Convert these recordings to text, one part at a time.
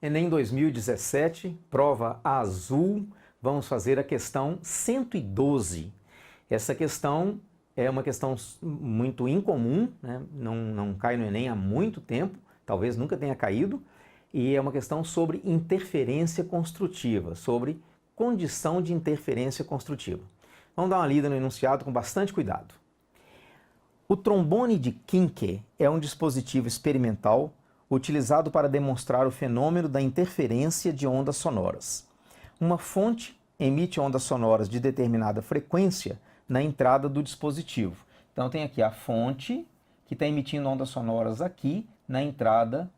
Enem 2017, prova azul, vamos fazer a questão 112. Essa questão é uma questão muito incomum, né? Não cai no Enem há muito tempo, talvez nunca tenha caído, e é uma questão sobre interferência construtiva, sobre condição de interferência construtiva. Vamos dar uma lida no enunciado com bastante cuidado. O trombone de Kinke é um dispositivo experimental utilizado para demonstrar o fenômeno da interferência de ondas sonoras. Uma fonte emite ondas sonoras de determinada frequência na entrada do dispositivo. Então tem aqui a fonte que está emitindo ondas sonoras aqui na entrada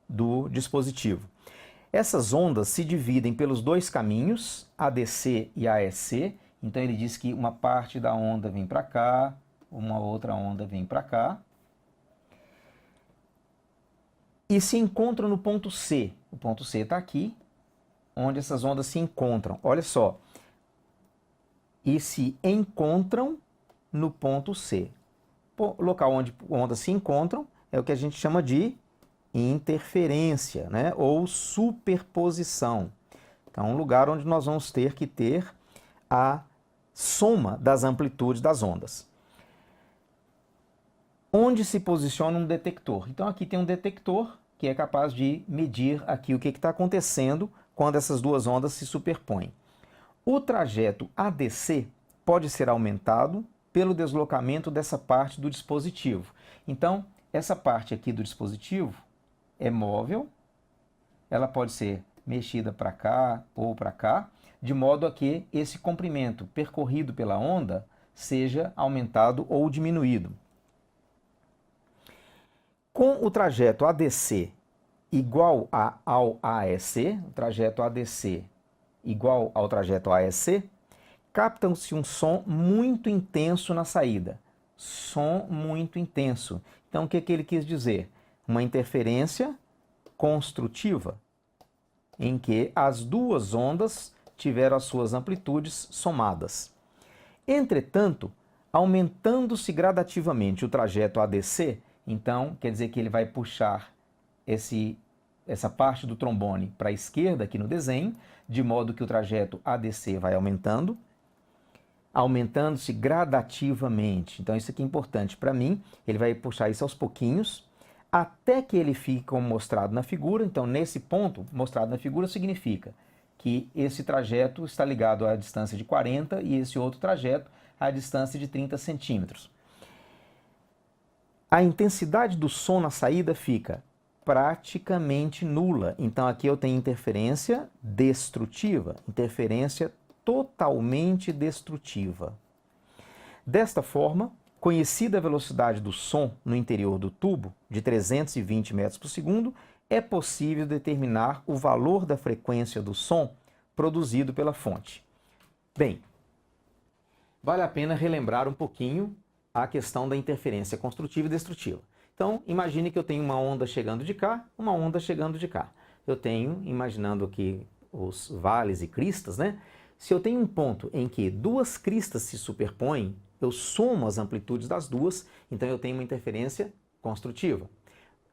do dispositivo. Essas ondas se dividem pelos dois caminhos, ADC e AEC. Então ele diz que uma parte da onda vem para cá, uma outra onda vem para cá. E se encontram no ponto C. O ponto C está aqui, onde essas ondas se encontram. Olha só. E se encontram no ponto C. O local onde ondas se encontram é o que a gente chama de interferência, né? Ou superposição. Então, um lugar onde nós vamos ter que ter a soma das amplitudes das ondas. Onde se posiciona um detector? Então, aqui tem um detector que é capaz de medir aqui o que está acontecendo quando essas duas ondas se superpõem. O trajeto ADC pode ser aumentado pelo deslocamento dessa parte do dispositivo. Então, essa parte aqui do dispositivo é móvel, ela pode ser mexida para cá ou para cá, de modo a que esse comprimento percorrido pela onda seja aumentado ou diminuído. Com o trajeto ADC igual ao AEC, o trajeto ADC igual ao trajeto AEC, capta-se um som muito intenso na saída. Som muito intenso. Então, o que ele quis dizer? Uma interferência construtiva, em que as duas ondas tiveram as suas amplitudes somadas. Entretanto, aumentando-se gradativamente o trajeto ADC, então, quer dizer que ele vai puxar essa parte do trombone para a esquerda aqui no desenho, de modo que o trajeto ADC vai aumentando, aumentando-se gradativamente. Então, isso aqui é importante para mim. Ele vai puxar isso aos pouquinhos, até que ele fique como mostrado na figura. Então, nesse ponto, mostrado na figura, significa que esse trajeto está ligado à distância de 40 e esse outro trajeto à distância de 30 centímetros. A intensidade do som na saída fica praticamente nula. Então, aqui eu tenho interferência destrutiva, interferência totalmente destrutiva. Desta forma, conhecida a velocidade do som no interior do tubo, de 320 metros por segundo, é possível determinar o valor da frequência do som produzido pela fonte. Bem, vale a pena relembrar um pouquinho a questão da interferência construtiva e destrutiva. Então, imagine que eu tenho uma onda chegando de cá, uma onda chegando de cá. Eu tenho, imaginando aqui os vales e cristas, né? Se eu tenho um ponto em que duas cristas se superpõem, eu somo as amplitudes das duas, então eu tenho uma interferência construtiva.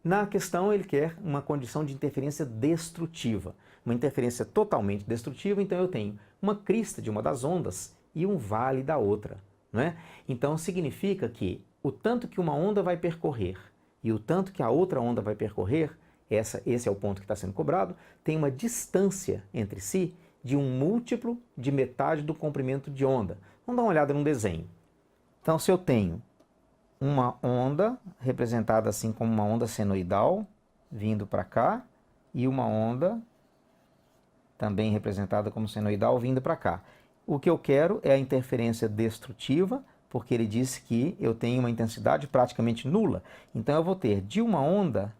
Na questão, ele quer uma condição de interferência destrutiva. Uma interferência totalmente destrutiva, então eu tenho uma crista de uma das ondas e um vale da outra. Não é? Então significa que o tanto que uma onda vai percorrer e o tanto que a outra onda vai percorrer, esse é o ponto que está sendo cobrado, tem uma distância entre si de um múltiplo de metade do comprimento de onda. Vamos dar uma olhada num desenho. Então, se eu tenho uma onda representada assim como uma onda senoidal vindo para cá e uma onda também representada como senoidal vindo para cá. O que eu quero é a interferência destrutiva, porque ele disse que eu tenho uma intensidade praticamente nula. Então, eu vou ter de uma onda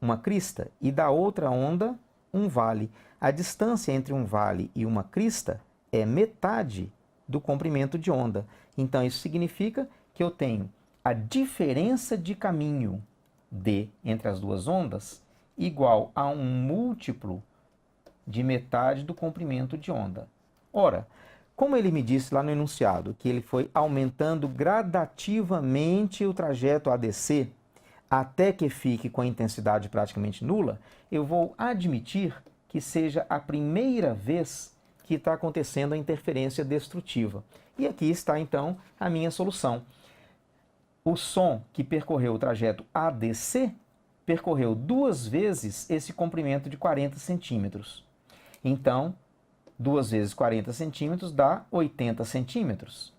uma crista e da outra onda um vale. A distância entre um vale e uma crista é metade do comprimento de onda. Então, isso significa que eu tenho a diferença de caminho D entre as duas ondas igual a um múltiplo de metade do comprimento de onda. Ora, como ele me disse lá no enunciado que ele foi aumentando gradativamente o trajeto ADC, até que fique com a intensidade praticamente nula, eu vou admitir que seja a primeira vez que está acontecendo a interferência destrutiva. E aqui está, então, a minha solução. O som que percorreu o trajeto ADC percorreu 2 vezes esse comprimento de 40 centímetros. Então, 2 vezes 40 centímetros dá 80 centímetros.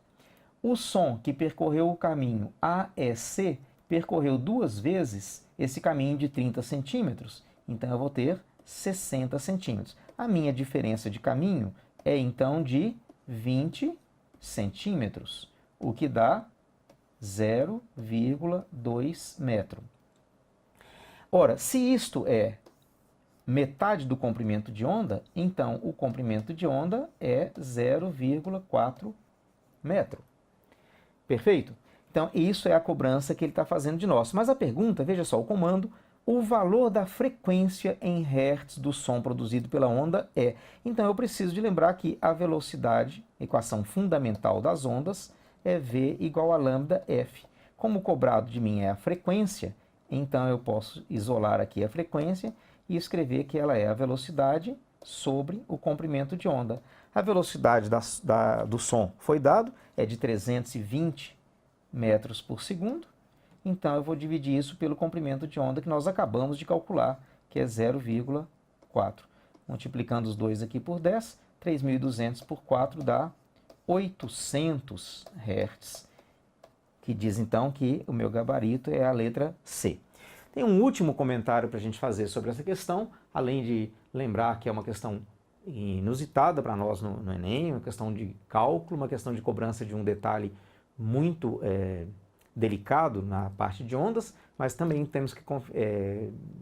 O som que percorreu o caminho AEC percorreu 2 vezes esse caminho de 30 centímetros. Então, eu vou ter 60 centímetros. A minha diferença de caminho é, então, de 20 centímetros, o que dá 0,2 metro. Ora, se isto é metade do comprimento de onda, então o comprimento de onda é 0,4 metro. Perfeito? Então, isso é a cobrança que ele está fazendo de nós. Mas a pergunta, veja só, o comando, o valor da frequência em hertz do som produzido pela onda é. Então, eu preciso de lembrar que a velocidade, equação fundamental das ondas, é V igual a lambda F. Como o cobrado de mim é a frequência, então eu posso isolar aqui a frequência e escrever que ela é a velocidade sobre o comprimento de onda. A velocidade do som foi dado, é de 320 metros por segundo. Então eu vou dividir isso pelo comprimento de onda que nós acabamos de calcular, que é 0,4. Multiplicando os dois aqui por 10, 3.200 por 4 dá 800 Hz, que diz então que o meu gabarito é a letra C. Tem um último comentário para a gente fazer sobre essa questão, além de lembrar que é uma questão inusitada para nós no Enem, uma questão de cálculo, uma questão de cobrança de um detalhe muito delicado na parte de ondas, mas também temos que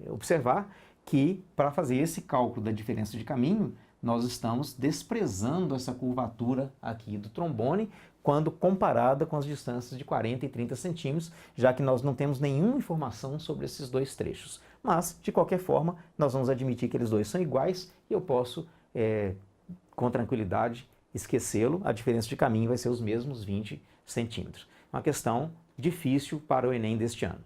observar que para fazer esse cálculo da diferença de caminho, nós estamos desprezando essa curvatura aqui do trombone quando comparada com as distâncias de 40 e 30 centímetros, já que nós não temos nenhuma informação sobre esses dois trechos. Mas, de qualquer forma, nós vamos admitir que eles dois são iguais e eu posso, com tranquilidade, esquecê-lo. A diferença de caminho vai ser os mesmos 20 centímetros. Uma questão difícil para o Enem deste ano.